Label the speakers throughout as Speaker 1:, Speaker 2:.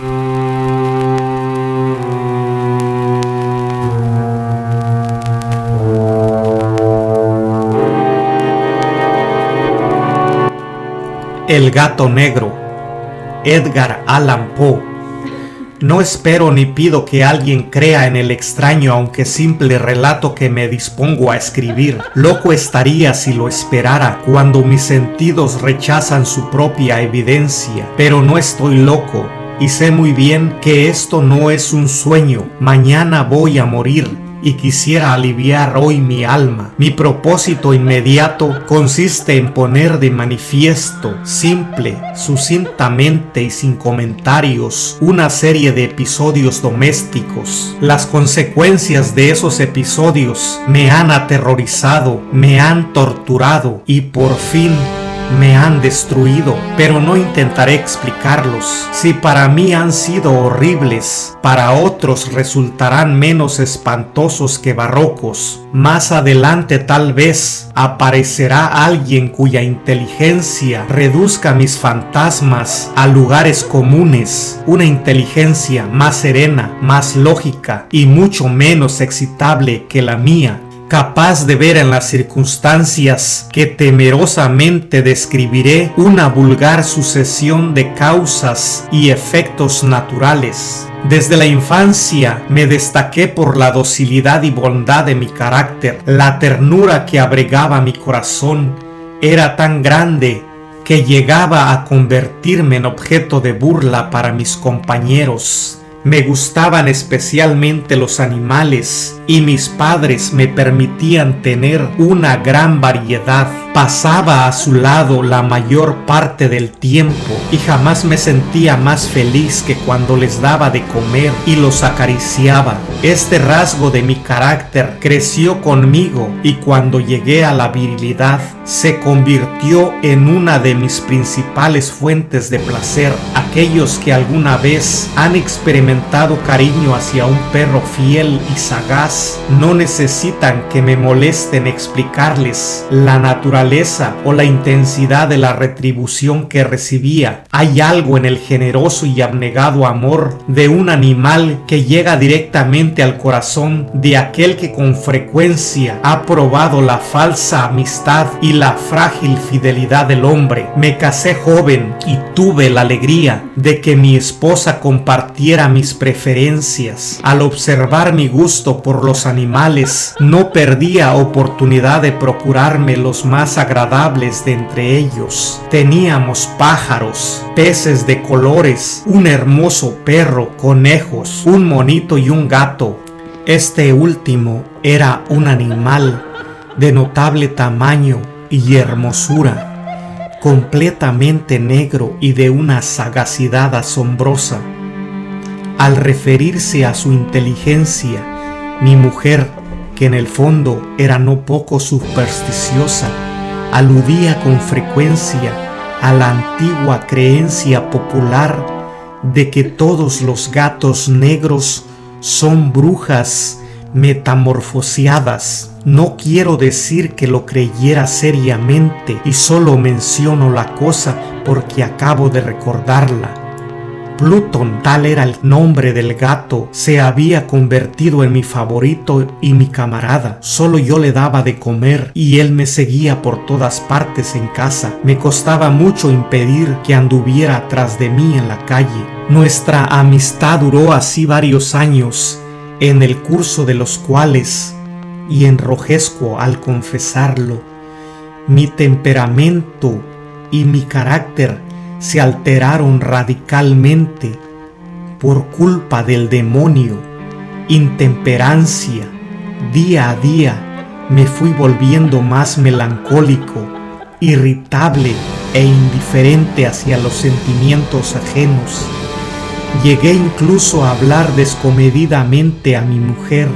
Speaker 1: El gato negro, Edgar Allan Poe. No espero ni pido que alguien crea en el extraño aunque simple relato que me dispongo a escribir. Loco estaría si lo esperara cuando mis sentidos rechazan su propia evidencia. Pero no estoy loco y sé muy bien que esto no es un sueño. Mañana voy a morir. Y quisiera aliviar hoy mi alma. Mi propósito inmediato consiste en poner de manifiesto, simple, sucintamente y sin comentarios, una serie de episodios domésticos. Las consecuencias de esos episodios me han aterrorizado, me han torturado y por fin me han destruido, pero no intentaré explicarlos. Si para mí han sido horribles, para otros resultarán menos espantosos que barrocos. Más adelante tal vez aparecerá alguien cuya inteligencia reduzca mis fantasmas a lugares comunes, una inteligencia más serena, más lógica y mucho menos excitable que la mía, capaz de ver en las circunstancias que temerosamente describiré una vulgar sucesión de causas y efectos naturales. Desde la infancia me destaqué por la docilidad y bondad de mi carácter. La ternura que abrigaba mi corazón era tan grande que llegaba a convertirme en objeto de burla para mis compañeros. Me gustaban especialmente los animales y mis padres me permitían tener una gran variedad. Pasaba a su lado la mayor parte del tiempo y jamás me sentía más feliz que cuando les daba de comer y los acariciaba. Este rasgo de mi carácter creció conmigo y cuando llegué a la virilidad se convirtió en una de mis principales fuentes de placer. Aquellos que alguna vez han experimentado cariño hacia un perro fiel y sagaz no necesitan que me molesten explicarles la naturaleza o la intensidad de la retribución que recibía. Hay algo en el generoso y abnegado amor de un animal que llega directamente al corazón de aquel que con frecuencia ha probado la falsa amistad y la frágil fidelidad del hombre. Me casé joven y tuve la alegría de que mi esposa compartiera mis preferencias. Al observar mi gusto por los animales, no perdía oportunidad de procurarme los más agradables de entre ellos. Teníamos pájaros, peces de colores, un hermoso perro, conejos, un monito y un gato. Este último era un animal de notable tamaño y hermosura, completamente negro y de una sagacidad asombrosa. Al referirse a su inteligencia, mi mujer, que en el fondo era no poco supersticiosa, aludía con frecuencia a la antigua creencia popular de que todos los gatos negros son brujas metamorfoseadas. No quiero decir que lo creyera seriamente y solo menciono la cosa porque acabo de recordarla. Pluton, tal era el nombre del gato, se había convertido en mi favorito y mi camarada. Solo yo le daba de comer y él me seguía por todas partes en casa. Me costaba mucho impedir que anduviera tras de mí en la calle. Nuestra amistad duró así varios años, en el curso de los cuales, y enrojezco al confesarlo, mi temperamento y mi carácter se alteraron radicalmente por culpa del demonio. Intemperancia. Día a día me fui volviendo más melancólico, irritable e indiferente hacia los sentimientos ajenos. Llegué incluso a hablar descomedidamente a mi mujer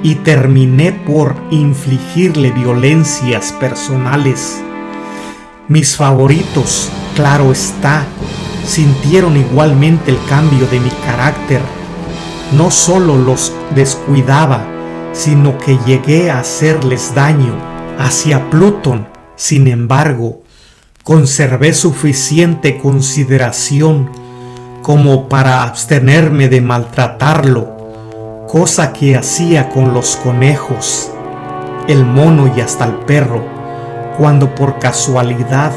Speaker 1: y terminé por infligirle violencias personales. Mis favoritos, claro está, sintieron igualmente el cambio de mi carácter. No solo los descuidaba, sino que llegué a hacerles daño. Hacia Plutón, sin embargo, conservé suficiente consideración como para abstenerme de maltratarlo, cosa que hacía con los conejos, el mono y hasta el perro, cuando por casualidad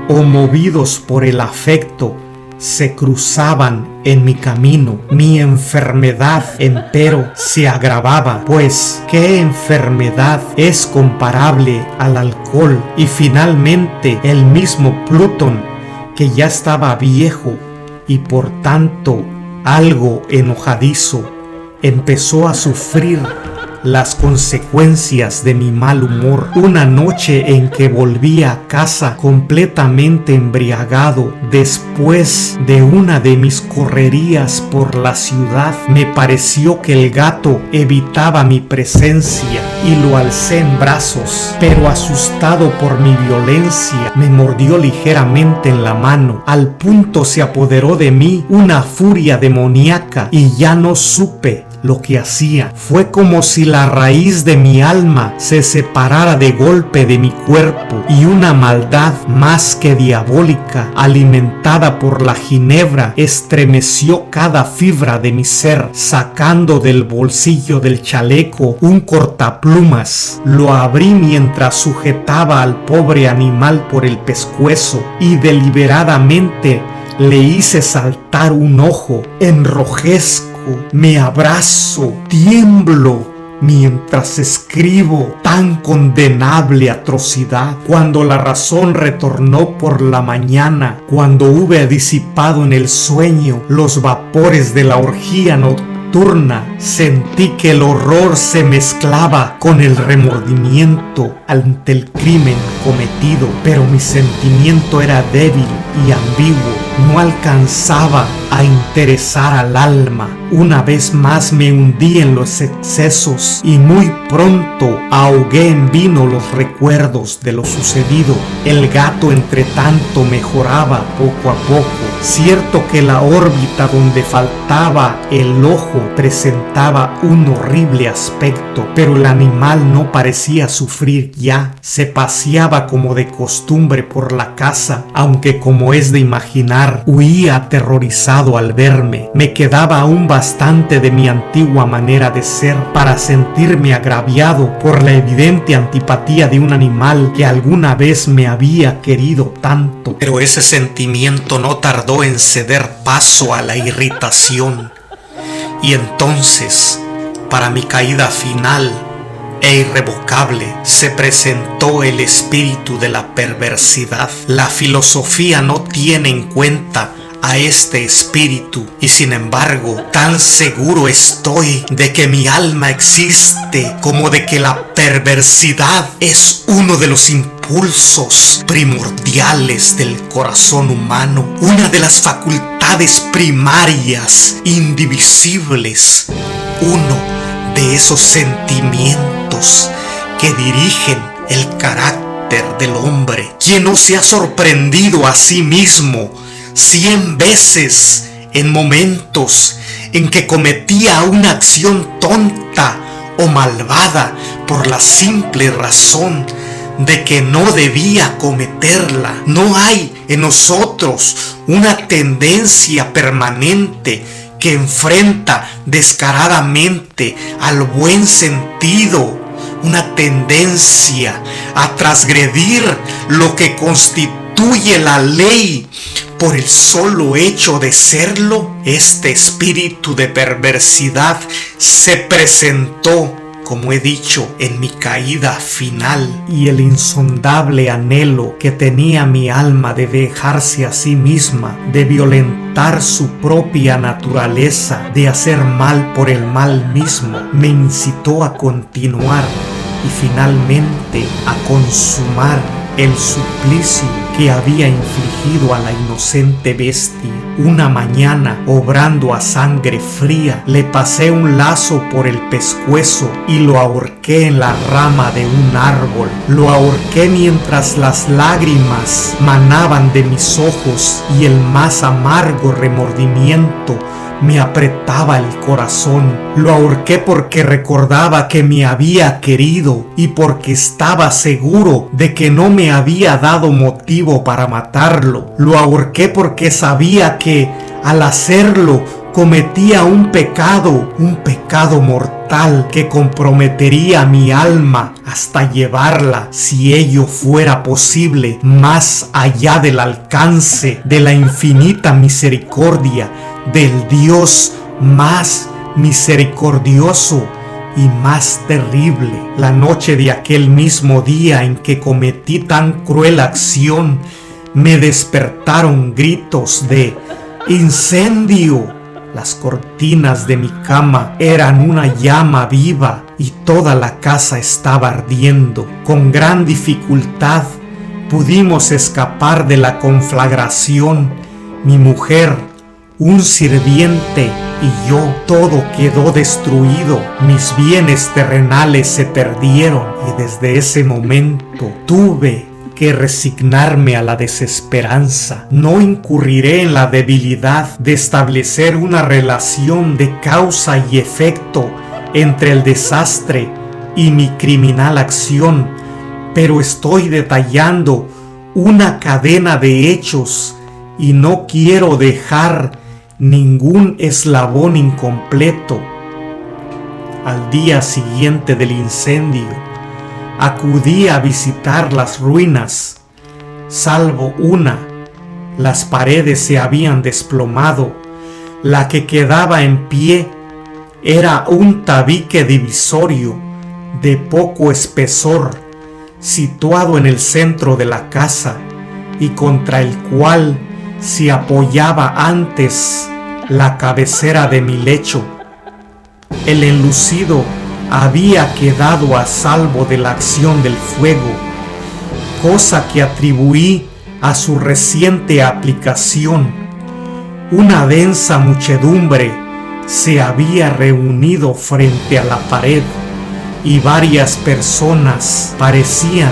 Speaker 1: o movidos por el afecto se cruzaban en mi camino. Mi enfermedad, empero, se agravaba, pues ¿qué enfermedad es comparable al alcohol? Y finalmente el mismo Plutón, que ya estaba viejo y por tanto algo enojadizo, empezó a sufrir las consecuencias de mi mal humor. Una noche en que volví a casa completamente embriagado después de una de mis correrías por la ciudad, me pareció que el gato evitaba mi presencia y lo alcé en brazos, pero asustado por mi violencia me mordió ligeramente en la mano. Al punto se apoderó de mí una furia demoníaca y ya no supe lo que hacía. Fue como si la raíz de mi alma se separara de golpe de mi cuerpo y una maldad más que diabólica, alimentada por la ginebra, estremeció cada fibra de mi ser. Sacando del bolsillo del chaleco un cortaplumas, lo abrí mientras sujetaba al pobre animal por el pescuezo y deliberadamente le hice saltar un ojo. Enrojezco, me abrazo, tiemblo mientras escribo tan condenable atrocidad. Cuando la razón retornó por la mañana, cuando hube disipado en el sueño los vapores de la orgía nocturna, sentí que el horror se mezclaba con el remordimiento ante el crimen cometido, pero mi sentimiento era débil y ambiguo, no alcanzaba a interesar al alma. Una vez más me hundí en los excesos y muy pronto ahogué en vino los recuerdos de lo sucedido. El gato entre tanto mejoraba poco a poco. Cierto que la órbita donde faltaba el ojo presentaba un horrible aspecto, pero el animal no parecía sufrir ya. Se paseaba como de costumbre por la casa, aunque como es de imaginar, huía aterrorizado al verme. Me quedaba aún bastante de mi antigua manera de ser para sentirme agraviado por la evidente antipatía de un animal que alguna vez me había querido tanto. Pero ese sentimiento no tardó en ceder paso a la irritación. Y entonces, para mi caída final e irrevocable, se presentó el espíritu de la perversidad. La filosofía no tiene en cuenta a este espíritu y sin embargo tan seguro estoy de que mi alma existe como de que la perversidad es uno de los impulsos primordiales del corazón humano, una de las facultades primarias indivisibles, uno de esos sentimientos que dirigen el carácter del hombre. ¿Quién no se ha sorprendido a sí mismo 100 veces en momentos en que cometía una acción tonta o malvada por la simple razón de que no debía cometerla? ¿No hay en nosotros una tendencia permanente que enfrenta descaradamente al buen sentido, una tendencia a transgredir lo que constituye la ley por el solo hecho de serlo? Este espíritu de perversidad se presentó, como he dicho, en mi caída final, y el insondable anhelo que tenía mi alma de dejarse a sí misma, de violentar su propia naturaleza, de hacer mal por el mal mismo, me incitó a continuar y finalmente a consumar el suplicio que había infligido a la inocente bestia. Una mañana, obrando a sangre fría, le pasé un lazo por el pescuezo y lo ahorqué en la rama de un árbol. Lo ahorqué mientras las lágrimas manaban de mis ojos y el más amargo remordimiento me apretaba el corazón. Lo ahorqué porque recordaba que me había querido y porque estaba seguro de que no me había dado motivo para matarlo. Lo ahorqué porque sabía que Al hacerlo, cometía un pecado mortal que comprometería mi alma hasta llevarla, si ello fuera posible, más allá del alcance de la infinita misericordia del Dios más misericordioso y más terrible. La noche de aquel mismo día en que cometí tan cruel acción, me despertaron gritos de ¡incendio! Las cortinas de mi cama eran una llama viva y toda la casa estaba ardiendo. Con gran dificultad pudimos escapar de la conflagración. Mi mujer, un sirviente y yo. Todo quedó destruido. Mis bienes terrenales se perdieron y desde ese momento tuve que resignarme a la desesperanza. No incurriré en la debilidad de establecer una relación de causa y efecto entre el desastre y mi criminal acción, pero estoy detallando una cadena de hechos y no quiero dejar ningún eslabón incompleto. Al día siguiente del incendio, acudí a visitar las ruinas, salvo una. Las paredes se habían desplomado. La que quedaba en pie era un tabique divisorio de poco espesor, situado en el centro de la casa y contra el cual se apoyaba antes la cabecera de mi lecho. El enlucido había quedado a salvo de la acción del fuego, cosa que atribuí a su reciente aplicación. Una densa muchedumbre se había reunido frente a la pared y varias personas parecían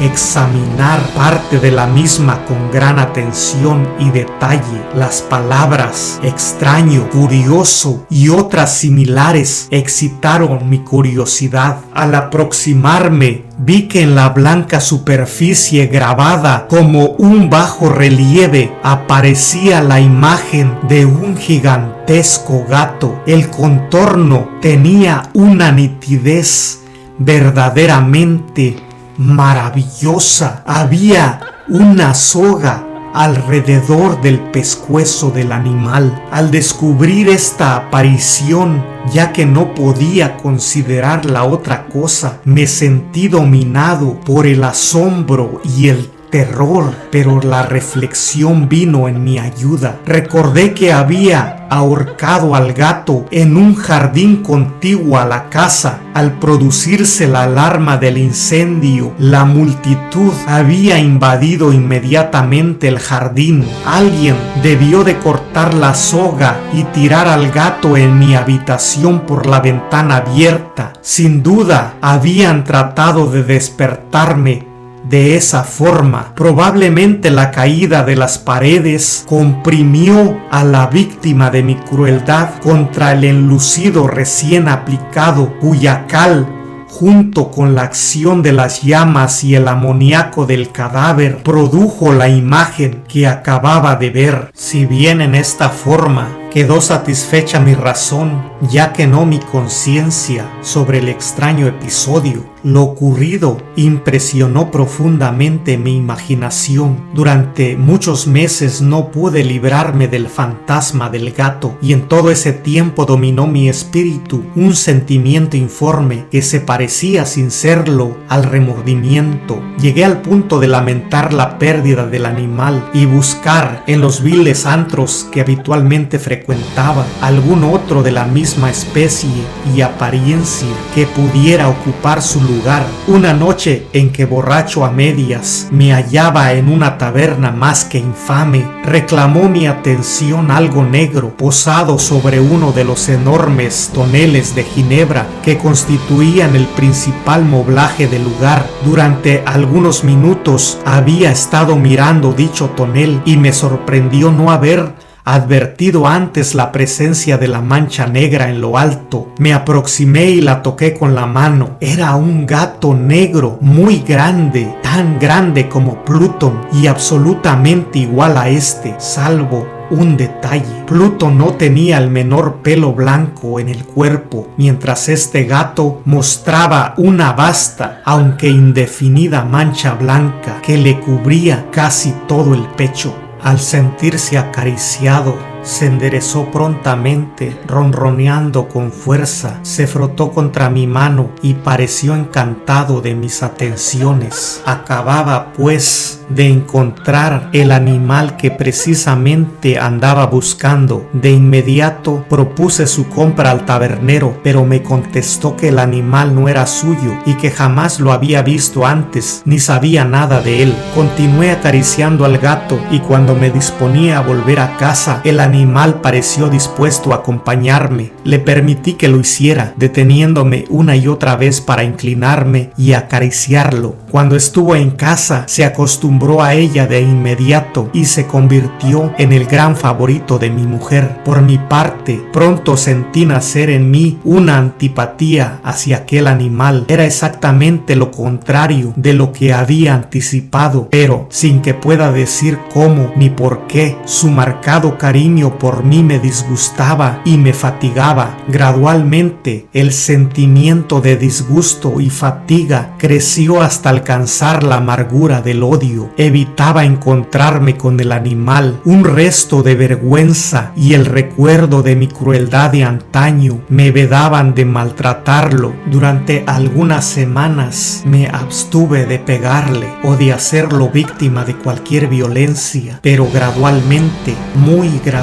Speaker 1: examinar parte de la misma con gran atención y detalle. Las palabras extraño, curioso y otras similares excitaron mi curiosidad. Al aproximarme, vi que en la blanca superficie grabada como un bajo relieve aparecía la imagen de un gigantesco gato. El contorno tenía una nitidez verdaderamente maravillosa. Había una soga alrededor del pescuezo del animal. Al descubrir esta aparición, ya que no podía considerarla otra cosa, me sentí dominado por el asombro y el terror, pero la reflexión vino en mi ayuda. Recordé que había ahorcado al gato en un jardín contiguo a la casa. Al producirse la alarma del incendio, la multitud había invadido inmediatamente el jardín. Alguien debió de cortar la soga y tirar al gato en mi habitación por la ventana abierta. Sin duda, habían tratado de despertarme de esa forma. Probablemente la caída de las paredes comprimió a la víctima de mi crueldad contra el enlucido recién aplicado, cuya cal, junto con la acción de las llamas y el amoníaco del cadáver, produjo la imagen que acababa de ver. Si bien en esta forma quedó satisfecha mi razón, ya que no mi conciencia, sobre el extraño episodio, lo ocurrido impresionó profundamente mi imaginación. Durante muchos meses no pude librarme del fantasma del gato, y en todo ese tiempo dominó mi espíritu un sentimiento informe que se parecía sin serlo al remordimiento. Llegué al punto de lamentar la pérdida del animal y buscar en los viles antros que habitualmente frecuentaba algún otro de la misma especie y apariencia que pudiera ocupar su lugar. Una noche en que, borracho a medias, me hallaba en una taberna más que infame, reclamó mi atención algo negro posado sobre uno de los enormes toneles de ginebra que constituían el principal moblaje del lugar. Durante algunos minutos había estado mirando dicho tonel y me sorprendió no haber advertido antes la presencia de la mancha negra en lo alto. Me aproximé y la toqué con la mano. Era un gato negro muy grande, tan grande como Plutón y absolutamente igual a este, salvo un detalle. Pluto no tenía el menor pelo blanco en el cuerpo, mientras este gato mostraba una vasta, aunque indefinida mancha blanca que le cubría casi todo el pecho. Al sentirse acariciado, se enderezó prontamente, ronroneando con fuerza, se frotó contra mi mano y pareció encantado de mis atenciones. Acababa, pues, de encontrar el animal que precisamente andaba buscando. De inmediato propuse su compra al tabernero, pero me contestó que el animal no era suyo y que jamás lo había visto antes, ni sabía nada de él. Continué acariciando al gato y cuando me disponía a volver a casa, el animal pareció dispuesto a acompañarme. Le permití que lo hiciera, deteniéndome una y otra vez para inclinarme y acariciarlo. Cuando estuvo en casa, se acostumbró a ella de inmediato y se convirtió en el gran favorito de mi mujer. Por mi parte, pronto sentí nacer en mí una antipatía hacia aquel animal. Era exactamente lo contrario de lo que había anticipado, pero sin que pueda decir cómo ni por qué, su marcado cariño por mí me disgustaba y me fatigaba. Gradualmente, el sentimiento de disgusto y fatiga creció hasta alcanzar la amargura del odio. Evitaba encontrarme con el animal. Un resto de vergüenza y el recuerdo de mi crueldad de antaño me vedaban de maltratarlo. Durante algunas semanas me abstuve de pegarle o de hacerlo víctima de cualquier violencia, pero gradualmente, muy gradualmente,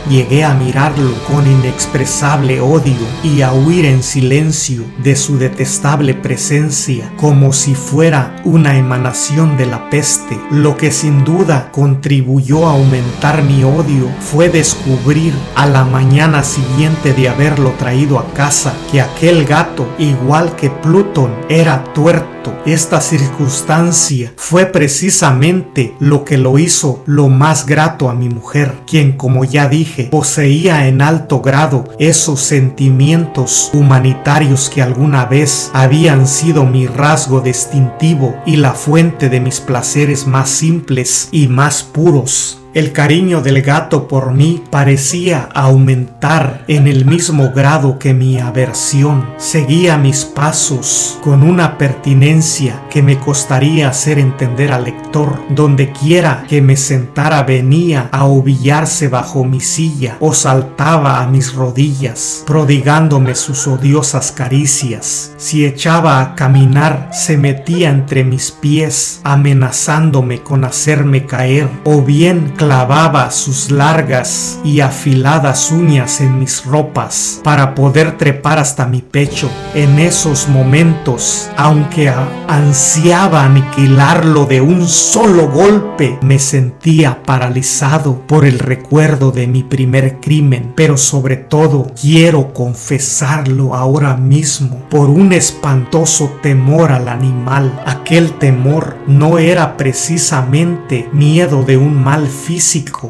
Speaker 1: llegué a mirarlo con inexpresable odio y a huir en silencio de su detestable presencia, como si fuera una emanación de la peste. Lo que sin duda contribuyó a aumentar mi odio fue descubrir a la mañana siguiente de haberlo traído a casa que aquel gato, igual que Plutón, era tuerto. Esta circunstancia fue precisamente lo que lo hizo lo más grato a mi mujer, quien, como ya dije, poseía en alto grado esos sentimientos humanitarios que alguna vez habían sido mi rasgo distintivo y la fuente de mis placeres más simples y más puros. El cariño del gato por mí parecía aumentar en el mismo grado que mi aversión. Seguía mis pasos con una pertinencia que me costaría hacer entender al lector. Donde quiera que me sentara venía a ovillarse bajo mi silla o saltaba a mis rodillas, prodigándome sus odiosas caricias. Si echaba a caminar, se metía entre mis pies, amenazándome con hacerme caer, o bien clavaba sus largas y afiladas uñas en mis ropas para poder trepar hasta mi pecho. En esos momentos, aunque ansiaba aniquilarlo de un solo golpe, me sentía paralizado por el recuerdo de mi primer crimen, pero sobre todo quiero confesarlo ahora mismo, por un espantoso temor al animal. Aquel temor no era precisamente miedo de un mal físico,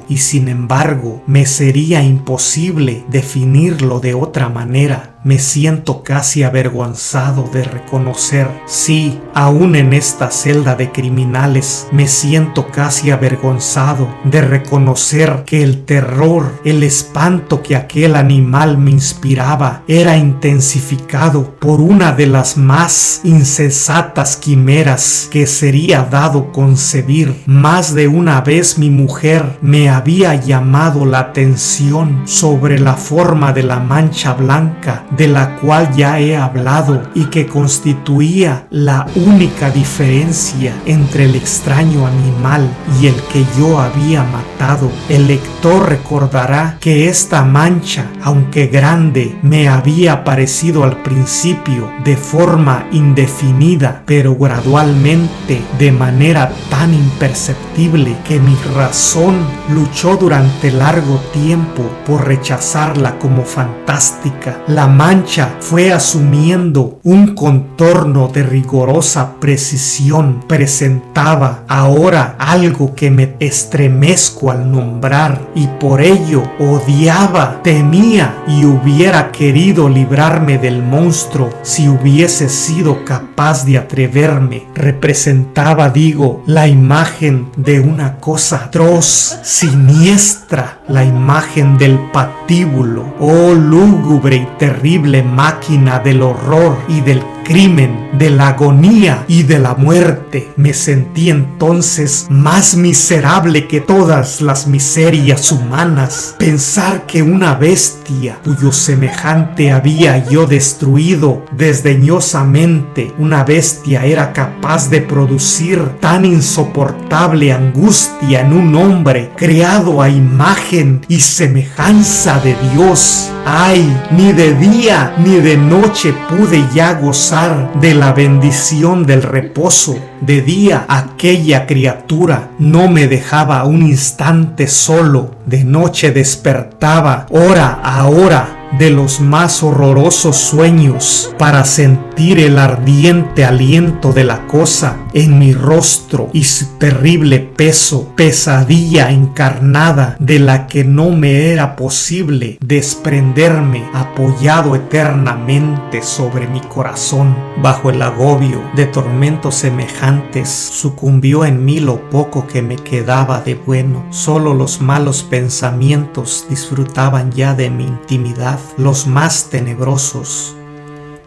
Speaker 1: y sin embargo me sería imposible definirlo de otra manera. Me siento casi avergonzado de reconocer, sí, aún en esta celda de criminales, me siento casi avergonzado de reconocer que el terror, el espanto que aquel animal me inspiraba era intensificado por una de las más insensatas quimeras que sería dado concebir. Más de una vez mi mujer me había llamado la atención sobre la forma de la mancha blanca de la cual ya he hablado y que constituía la única diferencia entre el extraño animal y el que yo había matado. El lector recordará que esta mancha, aunque grande, me había parecido al principio de forma indefinida, pero gradualmente de manera tan imperceptible que mi razón luchó durante largo tiempo por rechazarla como fantástica. La mancha fue asumiendo un contorno de rigorosa precisión. Presentaba ahora algo que me estremezco al nombrar, y por ello odiaba, temía y hubiera querido librarme del monstruo si hubiese sido capaz de atreverme. Representaba, digo, la imagen de una cosa atroz, siniestra, la imagen del patíbulo. Oh, lúgubre y terrible máquina del horror y del crimen, de la agonía y de la muerte. Me sentí entonces más miserable que todas las miserias humanas. Pensar que una bestia cuyo semejante había yo destruido desdeñosamente, una bestia era capaz de producir tan insoportable angustia en un hombre creado a imagen y semejanza de Dios. Ay, ni de día ni de noche pude ya gozar de la bendición del reposo. De día aquella criatura no me dejaba un instante solo. De noche despertaba hora a hora de los más horrorosos sueños para sentir el ardiente aliento de la cosa en mi rostro y su terrible peso, pesadilla encarnada de la que no me era posible desprenderme, apoyado eternamente sobre mi corazón. Bajo el agobio de tormentos semejantes sucumbió en mí lo poco que me quedaba de bueno. Solo los malos pensamientos disfrutaban ya de mi intimidad. Los más tenebrosos,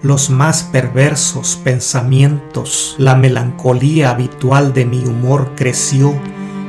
Speaker 1: los más perversos pensamientos, la melancolía habitual de mi humor creció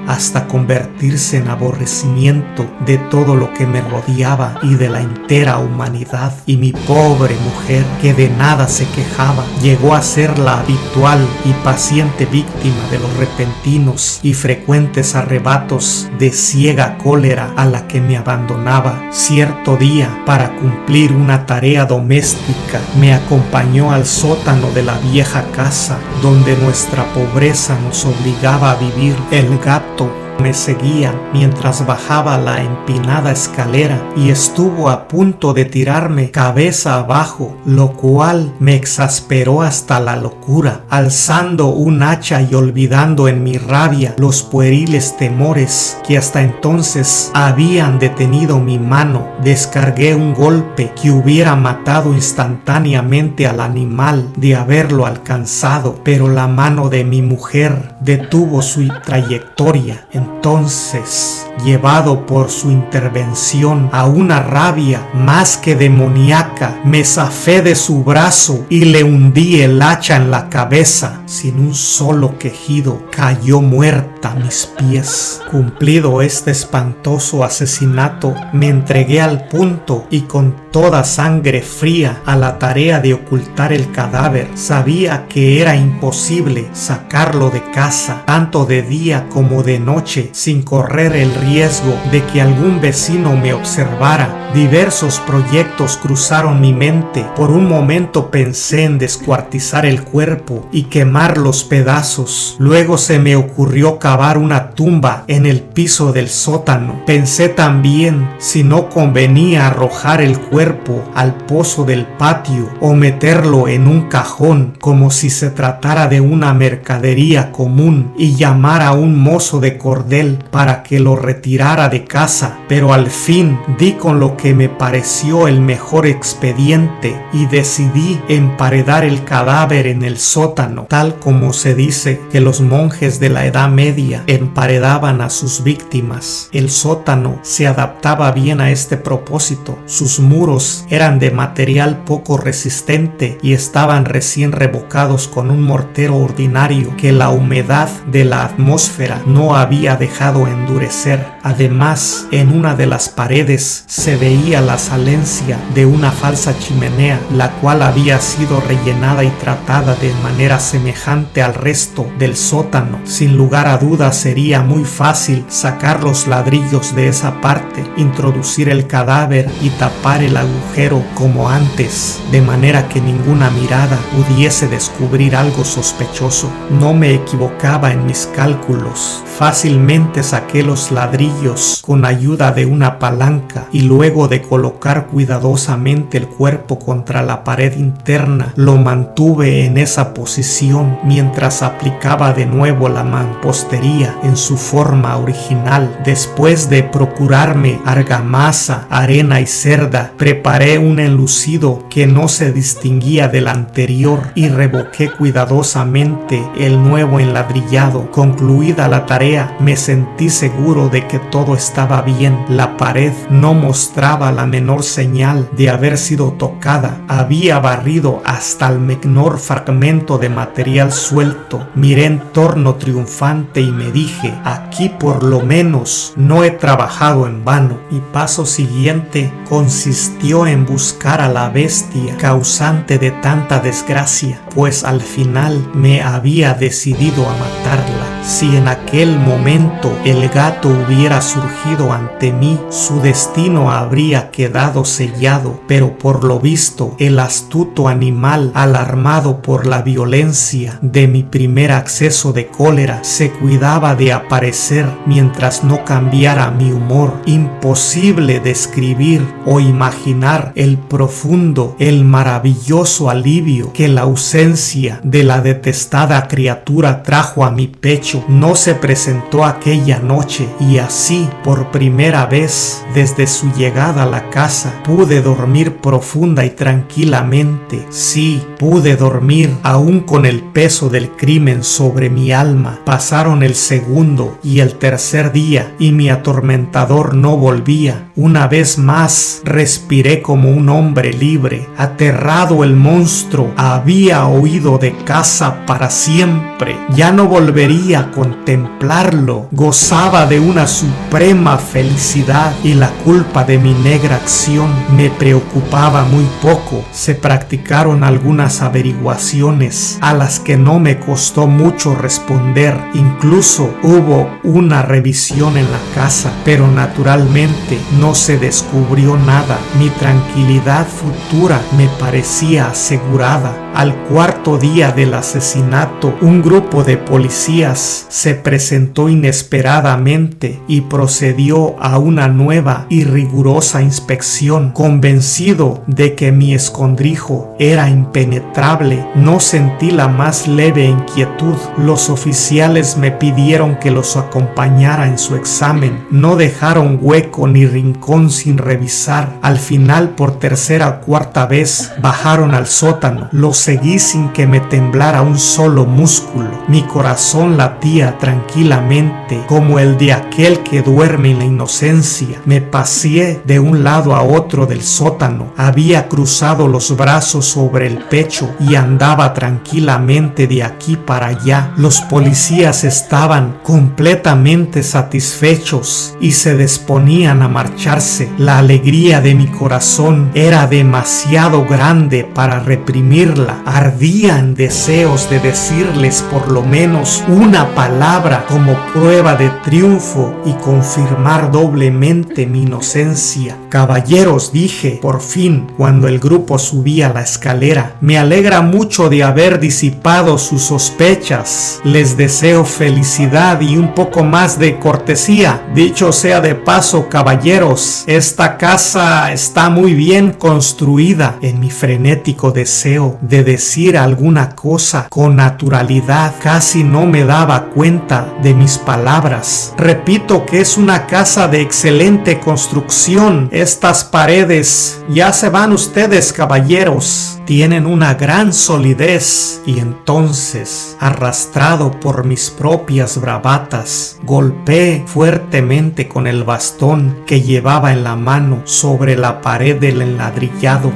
Speaker 1: hasta convertirse en aborrecimiento de todo lo que me rodeaba y de la entera humanidad. Y mi pobre mujer, que de nada se quejaba, llegó a ser la habitual y paciente víctima de los repentinos y frecuentes arrebatos de ciega cólera a la que me abandonaba. Cierto día, para cumplir una tarea doméstica, me acompañó al sótano de la vieja casa donde nuestra pobreza nos obligaba a vivir. El gato me seguía mientras bajaba la empinada escalera y estuvo a punto de tirarme cabeza abajo, lo cual me exasperó hasta la locura. Alzando un hacha y olvidando en mi rabia los pueriles temores que hasta entonces habían detenido mi mano, descargué un golpe que hubiera matado instantáneamente al animal de haberlo alcanzado, pero la mano de mi mujer detuvo su trayectoria. Entonces, llevado por su intervención a una rabia más que demoníaca, me zafé de su brazo y le hundí el hacha en la cabeza. Sin un solo quejido, cayó muerta a mis pies. Cumplido este espantoso asesinato, me entregué al punto y con toda sangre fría a la tarea de ocultar el cadáver. Sabía que era imposible sacarlo de casa, tanto de día como de noche, sin correr el riesgo de que algún vecino me observara. Diversos proyectos cruzaron mi mente. Por un momento pensé en descuartizar el cuerpo y quemar los pedazos. Luego se me ocurrió cavar una tumba en el piso del sótano. Pensé también si no convenía arrojar el cuerpo al pozo del patio o meterlo en un cajón como si se tratara de una mercadería común y llamar a un mozo de cordel para que lo retirara de casa. Pero al fin di con lo que me pareció el mejor expediente y decidí emparedar el cadáver en el sótano, tal como se dice que los monjes de la Edad Media emparedaban a sus víctimas. El sótano se adaptaba bien a este propósito. Sus muros eran de material poco resistente y estaban recién revocados con un mortero ordinario que la humedad de la atmósfera no había dejado endurecer. Además, en una de las paredes se veía la salencia de una falsa chimenea, la cual había sido rellenada y tratada de manera semejante al resto del sótano. Sin lugar a dudas sería muy fácil sacar los ladrillos de esa parte, introducir el cadáver y tapar el agujero como antes, de manera que ninguna mirada pudiese descubrir algo sospechoso. No me equivocaba en mis cálculos. Fácilmente saqué los ladrillos ladrillos con ayuda de una palanca y luego de colocar cuidadosamente el cuerpo contra la pared interna, lo mantuve en esa posición mientras aplicaba de nuevo la mampostería en su forma original. Después de procurarme argamasa, arena y cerda, preparé un enlucido que no se distinguía del anterior y revoqué cuidadosamente el nuevo enladrillado. Concluida la tarea, me sentí seguro de que todo estaba bien. La pared no mostraba la menor señal de haber sido tocada. Había barrido hasta el menor fragmento de material suelto. Miré en torno triunfante y me dije: aquí por lo menos no he trabajado en vano. Mi paso siguiente consistió en buscar a la bestia causante de tanta desgracia, pues al final me había decidido a matarla. Si en aquel momento el gato hubiera surgido ante mí, su destino habría quedado sellado, pero por lo visto el astuto animal, alarmado por la violencia de mi primer acceso de cólera, se cuidaba de aparecer mientras no cambiara mi humor. Imposible describir o imaginar el profundo, el maravilloso alivio que la ausencia de la detestada criatura trajo a mi pecho. No se presentó aquella noche y así, por primera vez desde su llegada a la casa, pude dormir profunda y tranquilamente. Sí, pude dormir aún con el peso del crimen sobre mi alma. Pasaron el segundo y el tercer día y mi atormentador no volvía. Una vez más respiré como un hombre libre. Aterrado, el monstruo había huido de casa para siempre. Ya no volvería a contemplarlo. Gozaba de una suprema felicidad y la culpa de mi negra acción me preocupaba muy poco. Se practicaron algunas averiguaciones a las que no me costó mucho responder. Incluso hubo una revisión en la casa, pero naturalmente no se descubrió nada. Mi tranquilidad futura me parecía asegurada. Al cuarto día del asesinato, un grupo de policías se presentó inesperadamente y procedió a una nueva y rigurosa inspección. Convencido de que mi escondrijo era impenetrable, no sentí la más leve inquietud. Los oficiales me pidieron que los acompañara en su examen. No dejaron hueco ni rincón sin revisar. Al final, por tercera o cuarta vez, bajaron al sótano. Los seguí sin que me temblara un solo músculo. Mi corazón latía tranquilamente como el de aquel que duerme en la inocencia. Me paseé de un lado a otro del sótano. Había cruzado los brazos sobre el pecho y andaba tranquilamente de aquí para allá. Los policías estaban completamente satisfechos y se disponían a marcharse. La alegría de mi corazón era demasiado grande para reprimirla. Ardía en deseos de decirles por lo menos una palabra como prueba de triunfo y confirmar doblemente mi inocencia. Caballeros, dije por fin cuando el grupo subía la escalera, me alegra mucho de haber disipado sus sospechas. Les deseo felicidad y un poco más de cortesía. Dicho sea de paso, caballeros, esta casa está muy bien construida. En mi frenético deseo de decir alguna cosa con naturalidad, casi no me daba cuenta de mis palabras. Repito que es una casa de excelente construcción. Estas paredes, ya se van ustedes, caballeros, tienen una gran solidez. Y entonces, arrastrado por mis propias bravatas, golpeé fuertemente con el bastón que llevaba en la mano sobre la pared del enladrillado,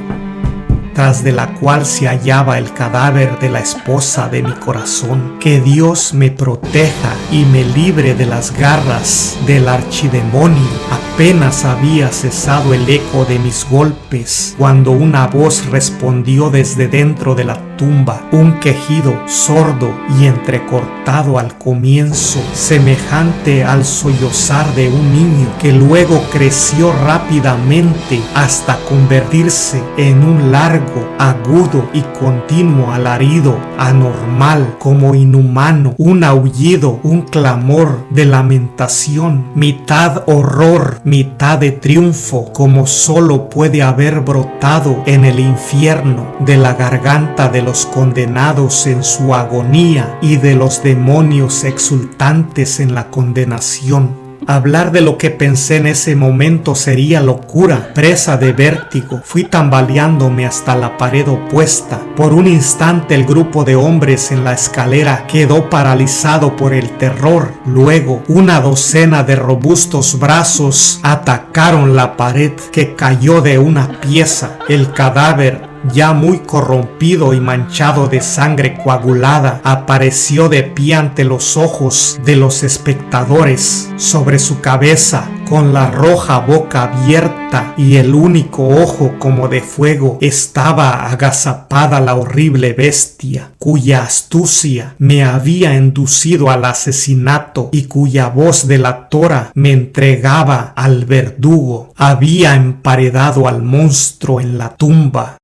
Speaker 1: tras de la cual se hallaba el cadáver de la esposa de mi corazón. Que Dios me proteja y me libre de las garras del archidemonio. Apenas había cesado el eco de mis golpes cuando una voz respondió desde dentro de la tumba, un quejido sordo y entrecortado al comienzo, semejante al sollozar de un niño que luego creció rápidamente hasta convertirse en un largo, agudo y continuo alarido, anormal, como inhumano, un aullido, un clamor de lamentación, mitad horror, mitad de triunfo, como solo puede haber brotado en el infierno de la garganta de los condenados en su agonía y de los demonios exultantes en la condenación. Hablar de lo que pensé en ese momento sería locura. Presa de vértigo, fui tambaleándome hasta la pared opuesta. Por un instante el grupo de hombres en la escalera quedó paralizado por el terror. Luego, una docena de robustos brazos atacaron la pared, que cayó de una pieza. El cadáver, ya muy corrompido y manchado de sangre coagulada, apareció de pie ante los ojos de los espectadores. Sobre su cabeza, con la roja boca abierta y el único ojo como de fuego, estaba agazapada la horrible bestia, cuya astucia me había inducido al asesinato y cuya voz delatora me entregaba al verdugo. Había emparedado al monstruo en la tumba.